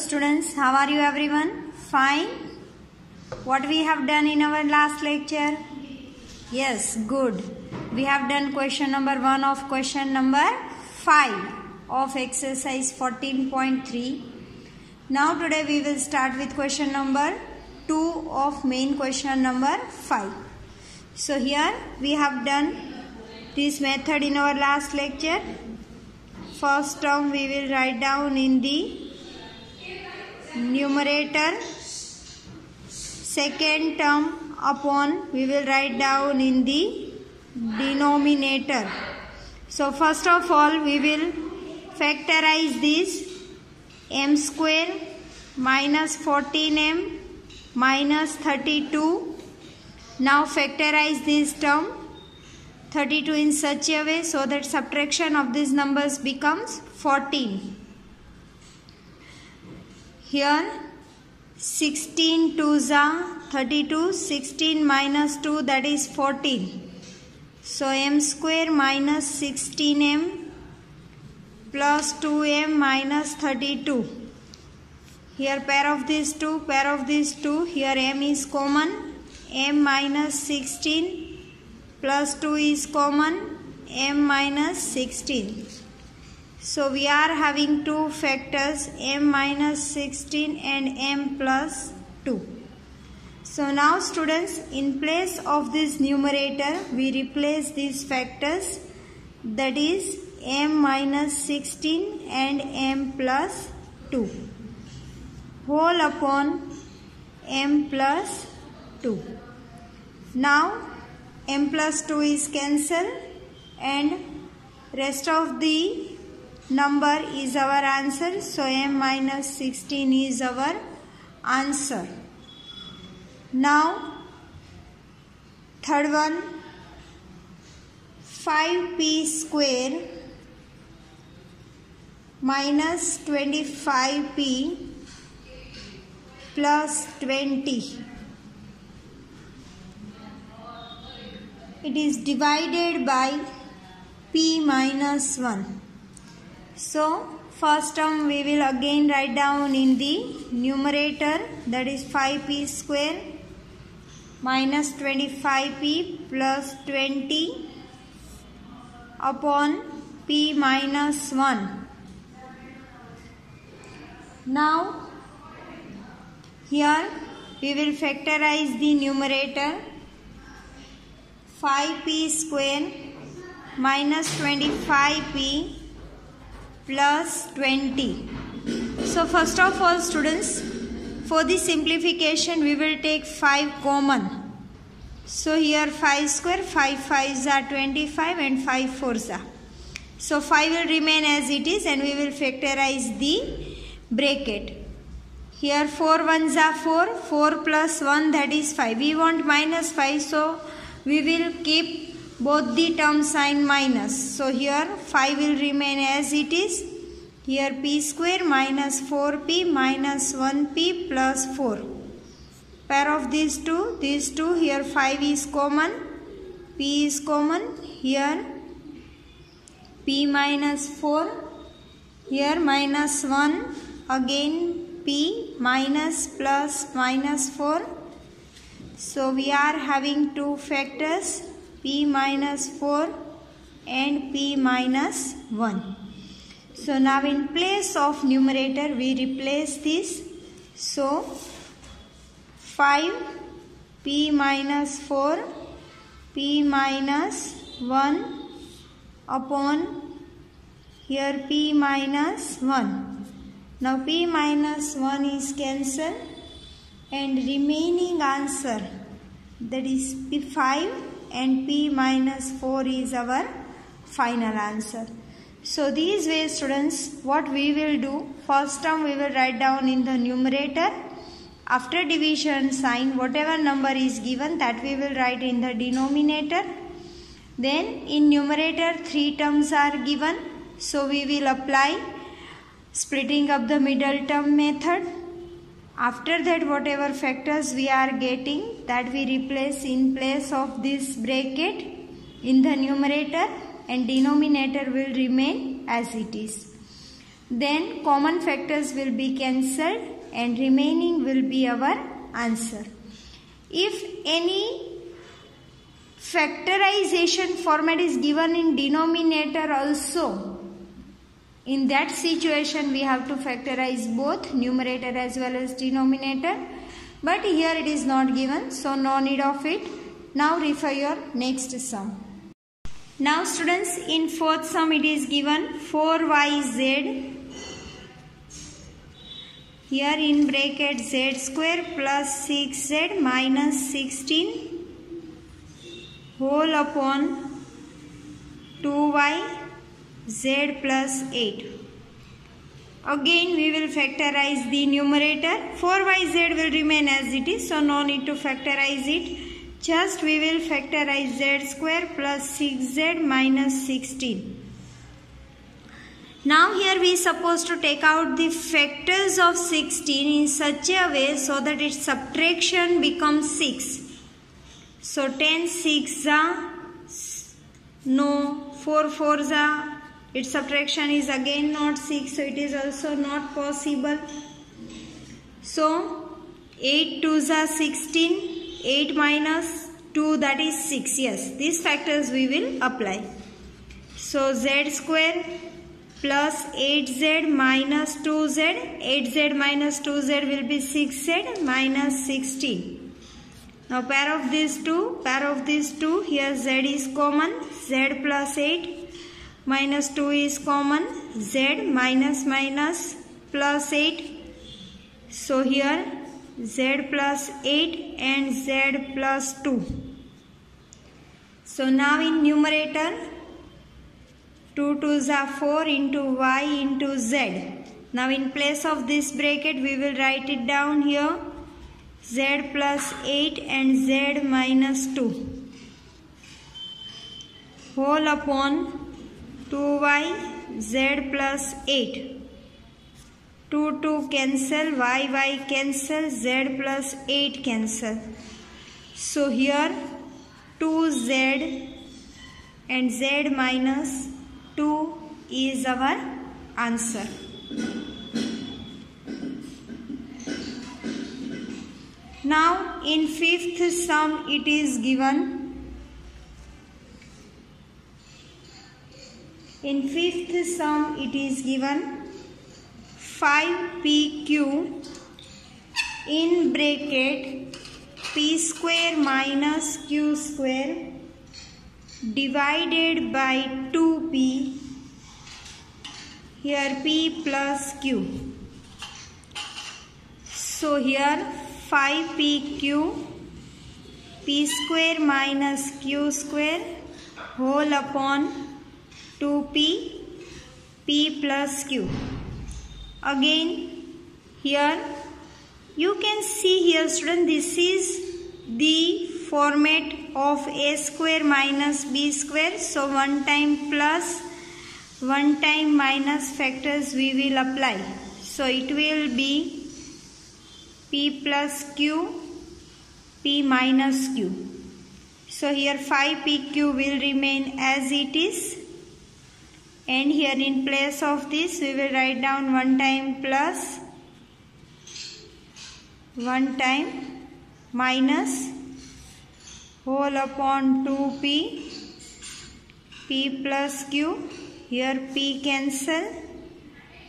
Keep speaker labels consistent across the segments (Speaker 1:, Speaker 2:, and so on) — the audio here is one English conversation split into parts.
Speaker 1: students, how are you everyone? Fine? What we have done in our last lecture? Yes, good. We have done question number 1 of question number 5 of exercise 14.3. Now today we will start with question number 2 of main question number 5. So here we have done this method in our last lecture. First term we will write down in the numerator. Second term upon we will write down in the denominator. So first of all we will factorize this m square minus 14m minus 32. Now factorize this term 32 in such a way so that subtraction of these numbers becomes 14. Here 16 2s are 32, 16 minus 2 that is 14. So m square minus 16m plus 2m minus 32. Here pair of these two, here m is common, m minus 16 plus 2 is common, m minus 16. So we are having two factors m minus 16 and m plus 2. So now students, in place of this numerator we replace these factors, that is m minus 16 and m plus 2 whole upon m plus 2. Now m plus 2 is cancelled and rest of the number is our answer. So m minus 16 is our answer. Now third one, 5p square minus 25p plus 20. It is divided by p minus 1. So first term we will again write down in the numerator, that is 5p square minus 25p plus 20 upon p minus 1. Now here we will factorize the numerator, 5p square minus 25p plus 20. So first of all students, for the simplification we will take 5 common. So here 5 square, 5 5s are 25 and 5 4s are. So 5 will remain as it is and we will factorize the bracket. Here 4 1s are 4, 4 plus 1 that is 5. We want minus 5, so we will keep both the term sign minus. So here 5 will remain as it is. Here p square minus 4p minus 1p plus 4. Pair of these two, here 5 is common, p is common. Here p minus 4, here minus 1, again p minus plus minus 4. So we are having two factors, p minus 4 and p minus 1. So now in place of numerator we replace this. So 5 p minus 4 p minus 1 upon here p minus 1. Now p minus 1 is cancelled and remaining answer, that is p5 and p minus 4 is our final answer. So these ways students, what we will do, first term we will write down in the numerator. After division sign, whatever number is given that we will write in the denominator. Then in numerator 3 terms are given, so we will apply splitting up the middle term method. After that whatever factors we are getting, that we replace in place of this bracket in the numerator and denominator will remain as it is. then common factors will be cancelled and remaining will be our answer. If any factorization format is given in denominator also, in that situation we have to factorize both numerator as well as denominator, but here it is not given, so no need of it. Now refer your next sum. Now students, in fourth sum it is given 4yz, here in bracket z square plus 6z minus 16 whole upon 2y z plus 8. Again we will factorize the numerator. 4yz will remain as it is, so no need to factorize it. Just we will factorize z square plus 6z minus 16. Now here we are supposed to take out the factors of 16 in such a way so that its subtraction becomes 6. So 10 6 no, 4 4 its subtraction is again not 6, so it is also not possible. So 8 2 16, 8 minus 2, that is 6. Yes, these factors we will apply. So z square plus 8z minus 2z, 8z minus 2z will be 6z minus 16. Now pair of these two, here z is common, z plus 8 minus 2 is common, z minus minus plus 8. So here z plus 8 and z plus 2. So now in numerator 2 2s are 4 into y into z. Now in place of this bracket we will write it down here, z plus 8 and z minus 2 whole upon 2y z plus 8. 2 2 cancel, y cancel, z plus 8 cancel. So here 2z and z minus 2 is our answer. Now in fifth sum it is given. In fifth sum it is given 5pq in bracket p square minus q square divided by 2p, here p plus q. So here 5pq, p square minus q square whole upon 2p, p plus q. Again here you can see here student, this is the format of a square minus b square. So one time plus, one time minus factors we will apply. So it will be p plus q, p minus q. So here 5pq will remain as it is, and here in place of this we will write down one time plus, one time minus whole upon 2p, p plus q, here p cancel,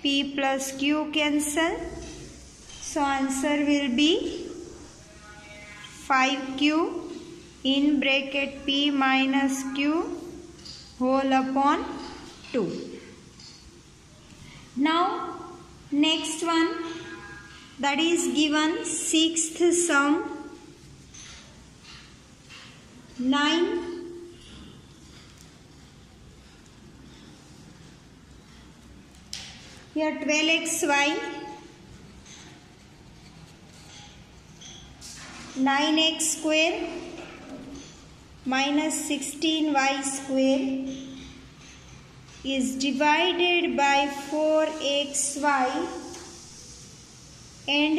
Speaker 1: p plus q cancel. So answer will be 5q in bracket p minus q whole upon 2. Now next one, that is given sixth sum 9 here 12xy 9x square minus 16y square is divided by 4xy and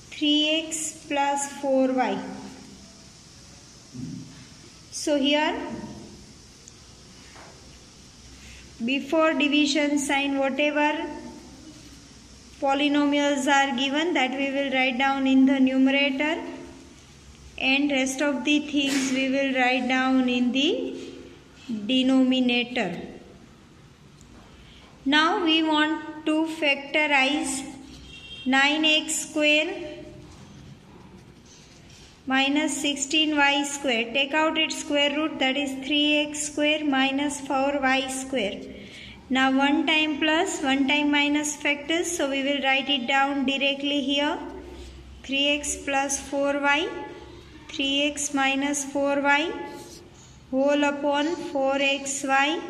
Speaker 1: 3x plus 4y. So here before division sign, whatever polynomials are given, that we will write down in the numerator, and rest of the things we will write down in the denominator. Now we want to factorize 9x square minus 16y square. Take out its square root, that is 3x square minus 4y square. Now 1 time plus, 1 time minus factors, so we will write it down directly here. 3x plus 4y, 3x minus 4y whole upon 4xy,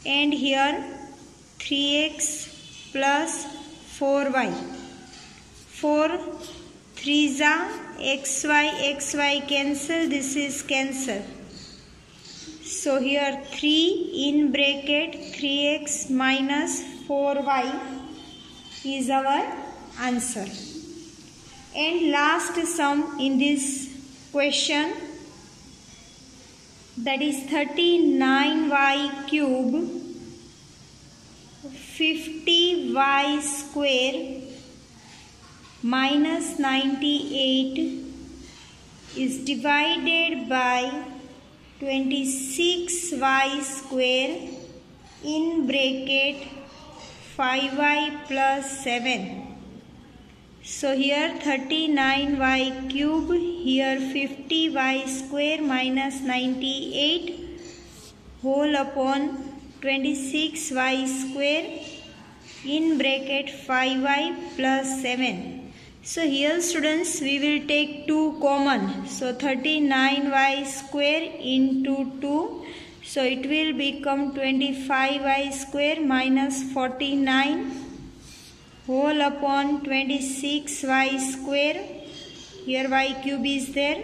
Speaker 1: and here 3x plus 4y. 4 3s are xy cancel, this is cancel. So here 3 in bracket 3x minus 4y is our answer. And last sum in this question, that is 39y cube 50y square minus 98 is divided by 26y square in bracket 5y plus 7. So here 39y cube, here 50y square minus 98 whole upon 26y square in bracket 5y plus 7. So here students, we will take 2 common. So 39y square into 2. So it will become 25y square minus 49 whole upon 26y square. Here y cube is there,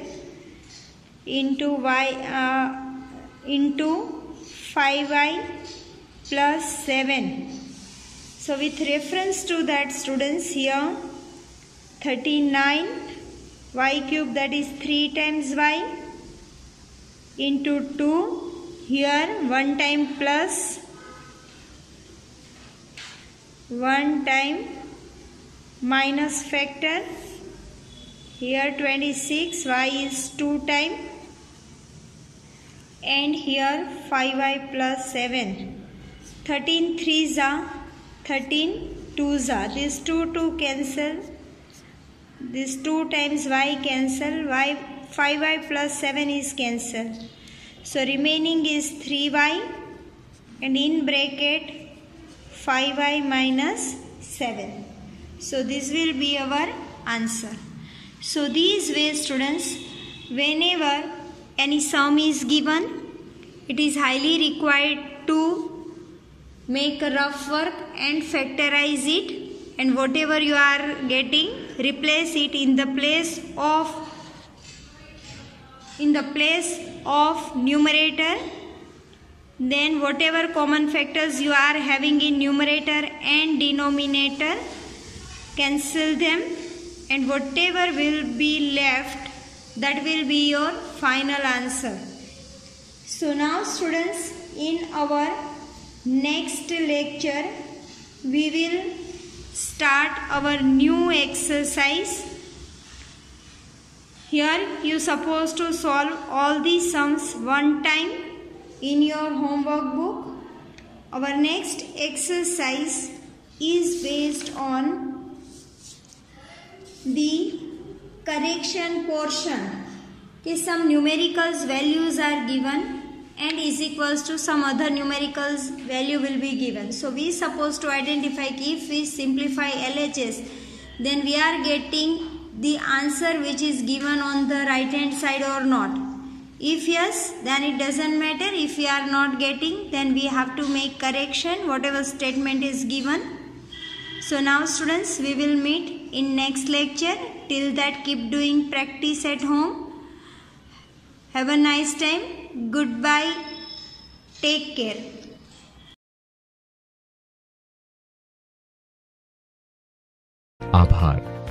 Speaker 1: into 5y plus 7. So with reference to that students, here 39 y cube, that is 3 times y into 2, here 1 time plus, 1 time minus factor, here 26, y is 2 time, and here 5y plus 7. 13 3s are 13 2s are, this 2 cancel, this 2 times y cancel, 5y plus 7 is cancel. So remaining is 3y and in bracket 5y minus 7. So this will be our answer. So these ways students, whenever any sum is given, it is highly required to make a rough work and factorize it, and whatever you are getting, replace it in the place of numerator. Then whatever common factors you are having in numerator and denominator, cancel them, and whatever will be left, that will be your final answer. So now students, in our next lecture we will start our new exercise. Here you supposed to solve all the sums one time in your homework book. Our next exercise is based on the correction portion. Okay, some numericals values are given and is equals to some other numericals value will be given. So we supposed to identify if we simplify LHS, then we are getting the answer which is given on the right hand side or not. If yes, then it doesn't matter. If we are not getting, then we have to make correction whatever statement is given. So now students, we will meet in next lecture. Till that, keep doing practice at home. Have a nice time. Goodbye. Take care.
Speaker 2: आभार।